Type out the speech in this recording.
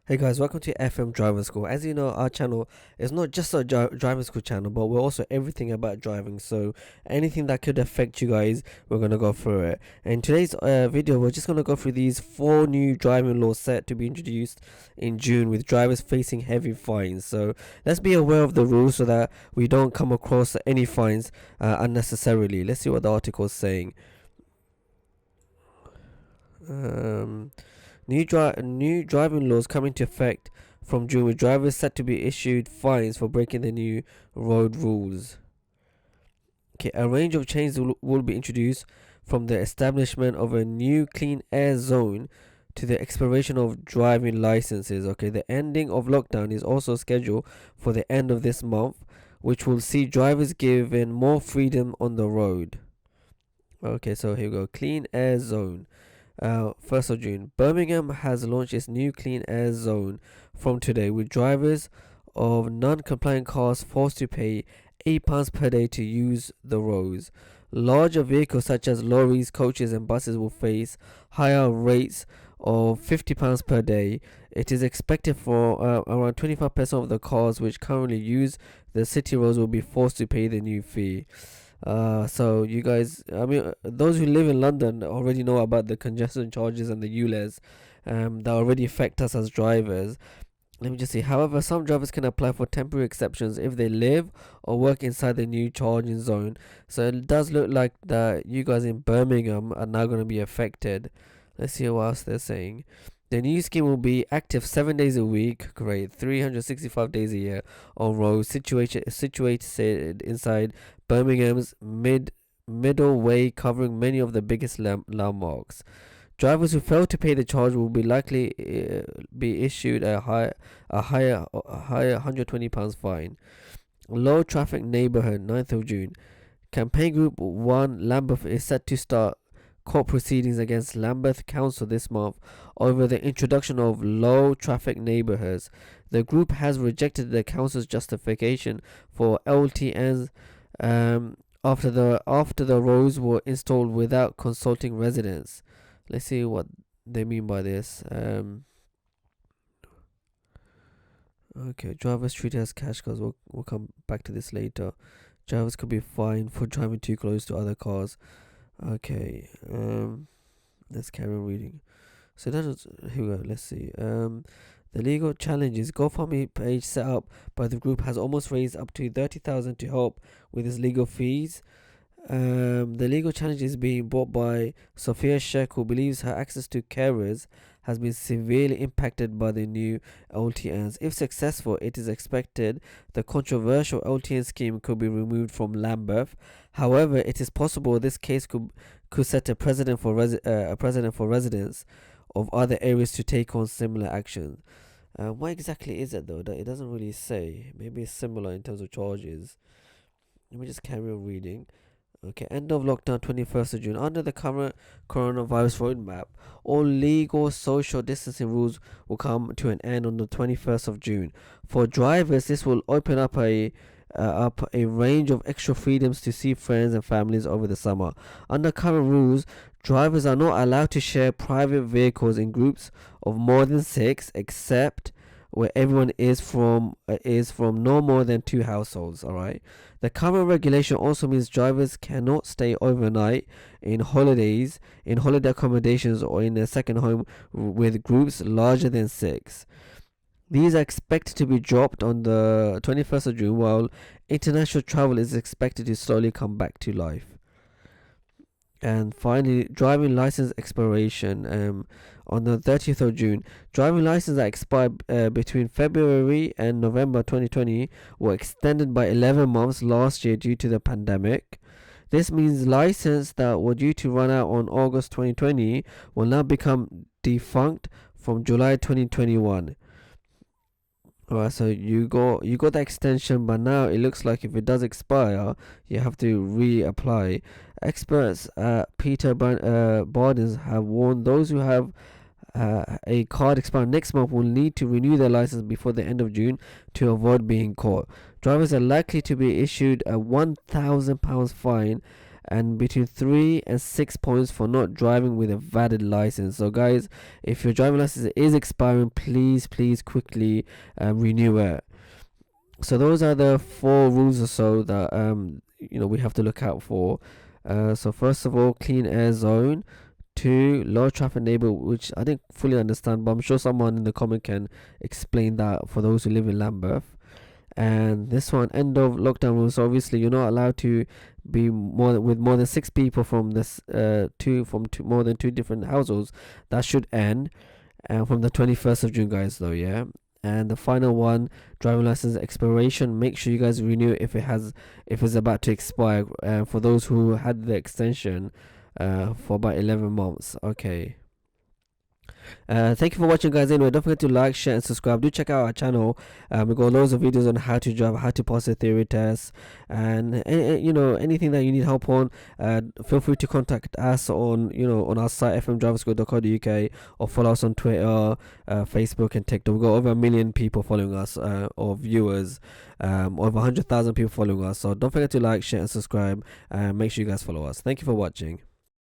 Hey guys, welcome to FM Driving School. As you know, our channel is not just a driving school channel, but we're also everything about driving. So anything that could affect you guys, we're gonna go through it. In today's video, we're just gonna go through these 4 new driving laws set to be introduced in June, with drivers facing heavy fines. So let's be aware of the rules so that we don't come across any fines unnecessarily. Let's see what the article is saying. New driving laws come into effect from June, with drivers set to be issued fines for breaking the new road rules. Okay, a range of changes will be introduced, from the establishment of a new clean air zone to the expiration of driving licenses. Okay, the ending of lockdown is also scheduled for the end of this month, which will see drivers given more freedom on the road. Okay, so here we go. Clean air zone. 1st of June, Birmingham has launched its new clean air zone from today, with drivers of non-compliant cars forced to pay £8 per day to use the roads. Larger vehicles such as lorries, coaches and buses will face higher rates of £50 per day. It is expected for around 25% of the cars which currently use the city roads will be forced to pay the new fee. So you guys, those who live in London already know about the congestion charges and the ULEZ that already affect us as drivers. Let me just see. However, some drivers can apply for temporary exceptions if they live or work inside the new charging zone. So it does look like that you guys in Birmingham are now going to be affected. Let's see what else they're saying. The new scheme will be active 7 days a week, great, 365 days a year on roads situated inside Birmingham's middle way, covering many of the biggest landmarks. Drivers who fail to pay the charge will be likely be issued a higher £120 fine. Low traffic neighbourhood, 9th of June. Campaign Group 1 Lambeth is set to start court proceedings against Lambeth Council this month over the introduction of low traffic neighbourhoods. The group has rejected the council's justification for LTNs after the roads were installed without consulting residents. Let's see what they mean by this. Okay, drivers treated as cash cars. We'll come back to this later. Drivers could be fined for driving too close to other cars. Okay, let's carry on reading. So here we go. Let's see. The legal challenges. GoFundMe page set up by the group has almost raised up to 30,000 to help with its legal fees. The legal challenge is being brought by Sophia Sheikh, who believes her access to carers has been severely impacted by the new LTNs. If successful, it is expected the controversial LTN scheme could be removed from Lambeth. However, it is possible this case could set a precedent for residents of other areas to take on similar action. What exactly is it though? It doesn't really say. Maybe it's similar in terms of charges. Let me just carry on reading. Okay, end of lockdown 21st of June. Under the current coronavirus roadmap, all legal social distancing rules will come to an end on the 21st of June. For drivers, this will open up a range of extra freedoms to see friends and families over the summer. Under current rules, drivers are not allowed to share private vehicles in groups of more than 6, except where everyone is from no more than 2 households. All right. The current regulation also means drivers cannot stay overnight in holiday accommodations or in a second home with groups larger than 6. These are expected to be dropped on the 21st of June, while international travel is expected to slowly come back to life. And finally, driving license expiration. On the 30th of June, driving licenses that expired between February and November 2020 were extended by 11 months last year due to the pandemic. This means licenses that were due to run out on August 2020 will now become defunct from July 2021. Alright, so you got the extension, but now it looks like if it does expire, you have to reapply. Experts at Peter Bardens have warned those who have a card expiring next month will need to renew their license before the end of June to avoid being caught. Drivers are likely to be issued a £1,000 fine and between 3 and 6 points for not driving with a valid license. So guys, if your driving license is expiring, please quickly renew it. So those are the 4 rules or so that we have to look out for. So first of all, clean air zone. 2, low traffic neighborhood, which I didn't fully understand, but I'm sure someone in the comment can explain that for those who live in Lambeth. And this one, end of lockdown rules. So obviously you're not allowed to be more than 6 people from this more than 2 different households. That should end from the 21st of June, guys, though. Yeah. And the final one, driving license expiration. Make sure you guys renew if it's about to expire. For those who had the extension for about 11 months. Okay. Thank you for watching, guys. Anyway, don't forget to like, share, and subscribe. Do check out our channel. We got loads of videos on how to drive, how to pass a theory test, and anything that you need help on. Feel free to contact us on our site fmdriverschool.co.uk, or follow us on Twitter, Facebook, and TikTok. We've got over 1 million people following us, or viewers, over 100,000 people following us. So don't forget to like, share, and subscribe, and make sure you guys follow us. Thank you for watching.